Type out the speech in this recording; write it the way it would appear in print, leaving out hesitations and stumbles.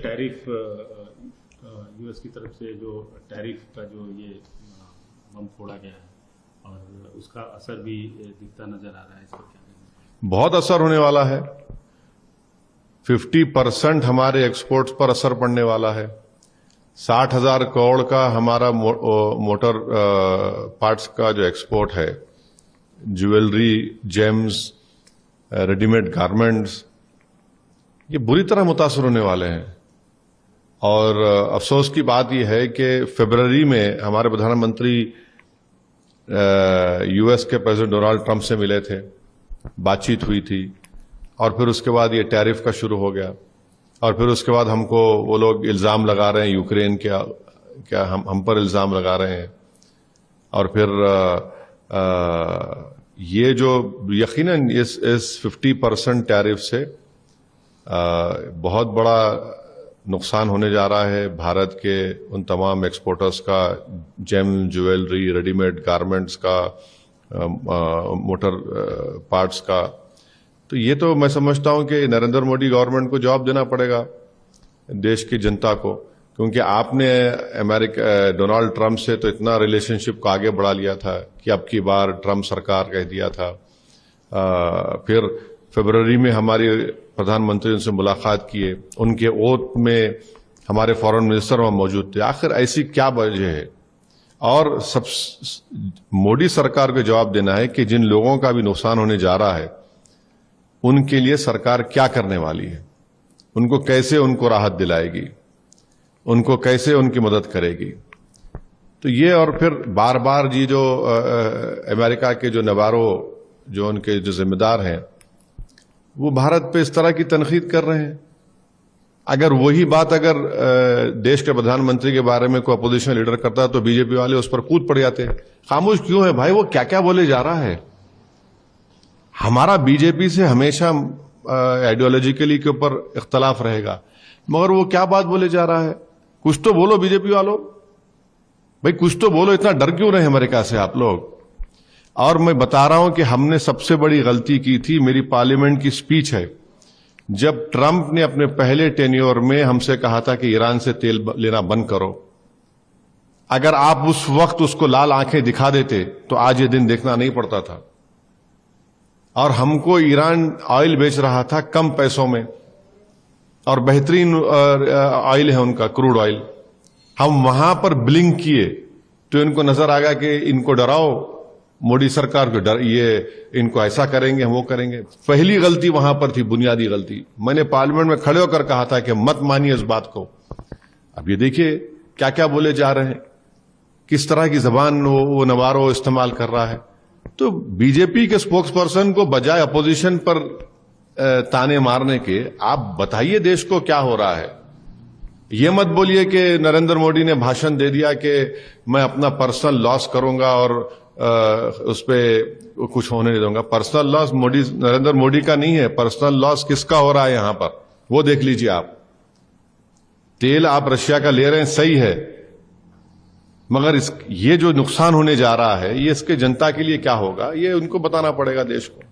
Tariff US की तरफ से जो टैरिफ का जो ये बम फोड़ा गया है और उसका असर भी दिखता नजर आ रहा है, इस पर क्या कहेंगे? बहुत असर होने वाला है। 50% हमारे एक्सपोर्ट्स पर असर पड़ने वाला है। 60,000 करोड़ का हमारा मोटर पार्ट्स का जो एक्सपोर्ट है, ज्वेलरी, जेम्स, रेडीमेड गारमेंट्स, ये बुरी तरह मुतासर होने वाले हैं। और अफसोस की बात यह है कि फरवरी में हमारे प्रधानमंत्री यूएस के प्रेसिडेंट डोनाल्ड ट्रंप से मिले थे, बातचीत हुई थी, और फिर उसके बाद ये टैरिफ का शुरू हो गया। और फिर उसके बाद हमको वो लोग इल्ज़ाम लगा रहे हैं, यूक्रेन क्या हम पर इल्ज़ाम लगा रहे हैं। और फिर ये जो यकीनन इस 50% टैरिफ से बहुत बड़ा नुकसान होने जा रहा है भारत के उन तमाम एक्सपोर्टर्स का, जेम, ज्वेलरी, रेडीमेड गारमेंट्स का, मोटर पार्ट्स का। तो ये तो मैं समझता हूं कि नरेंद्र मोदी गवर्नमेंट को जवाब देना पड़ेगा देश की जनता को, क्योंकि आपने डोनाल्ड ट्रंप से तो इतना रिलेशनशिप को आगे बढ़ा लिया था कि अब की बार ट्रंप सरकार कह दिया था। फिर फरवरी में हमारी प्रधानमंत्री उनसे मुलाकात किए, उनके ओथ में हमारे फॉरेन मिनिस्टर वहां मौजूद थे। आखिर ऐसी क्या वजह है? और सब मोदी सरकार को जवाब देना है कि जिन लोगों का भी नुकसान होने जा रहा है उनके लिए सरकार क्या करने वाली है, उनको कैसे उनको राहत दिलाएगी, उनको कैसे उनकी मदद करेगी। तो ये, और फिर बार बार जी जो अमेरिका के जो नवारो, जो उनके जो जिम्मेदार हैं, वो भारत पे इस तरह की तनकीद कर रहे हैं। अगर वही बात देश के प्रधानमंत्री के बारे में कोई अपोजिशन लीडर करता तो बीजेपी वाले उस पर कूद पड़ जाते। खामोश क्यों है भाई? वो क्या क्या बोले जा रहा है। हमारा बीजेपी से हमेशा आइडियोलॉजिकली के ऊपर इख्तलाफ रहेगा, मगर वो क्या बात बोले जा रहा है? कुछ तो बोलो बीजेपी वालों, भाई कुछ तो बोलो। इतना डर क्यों रहे अमेरिका से आप लोग? और मैं बता रहा हूं कि हमने सबसे बड़ी गलती की थी, मेरी पार्लियामेंट की स्पीच है, जब ट्रंप ने अपने पहले टेन्योर में हमसे कहा था कि ईरान से तेल लेना बंद करो। अगर आप उस वक्त उसको लाल आंखें दिखा देते तो आज ये दिन देखना नहीं पड़ता था। और हमको ईरान ऑयल बेच रहा था कम पैसों में, और बेहतरीन ऑयल है उनका, क्रूड ऑयल। हम वहां पर ब्लिंक किए तो इनको नजर आ गया कि इनको डराओ, मोदी सरकार को डर, ये इनको ऐसा करेंगे, हम वो करेंगे। पहली गलती वहां पर थी, बुनियादी गलती। मैंने पार्लियामेंट में खड़े होकर कहा था कि मत मानिए इस बात को। अब ये देखिए क्या क्या बोले जा रहे हैं, किस तरह की जबान वो नवारो इस्तेमाल कर रहा है। तो बीजेपी के स्पोक्स पर्सन को बजाय अपोजिशन पर ताने मारने के, आप बताइए देश को क्या हो रहा है। ये मत बोलिए कि नरेंद्र मोदी ने भाषण दे दिया कि मैं अपना पर्सनल लॉस करूंगा और उस पर कुछ होने नहीं दूंगा। पर्सनल लॉस नरेंद्र मोदी का नहीं है, पर्सनल लॉस किसका हो रहा है यहां पर, वो देख लीजिए आप। तेल आप रशिया का ले रहे हैं, सही है, मगर ये जो नुकसान होने जा रहा है, ये इसके जनता के लिए क्या होगा, ये उनको बताना पड़ेगा देश को।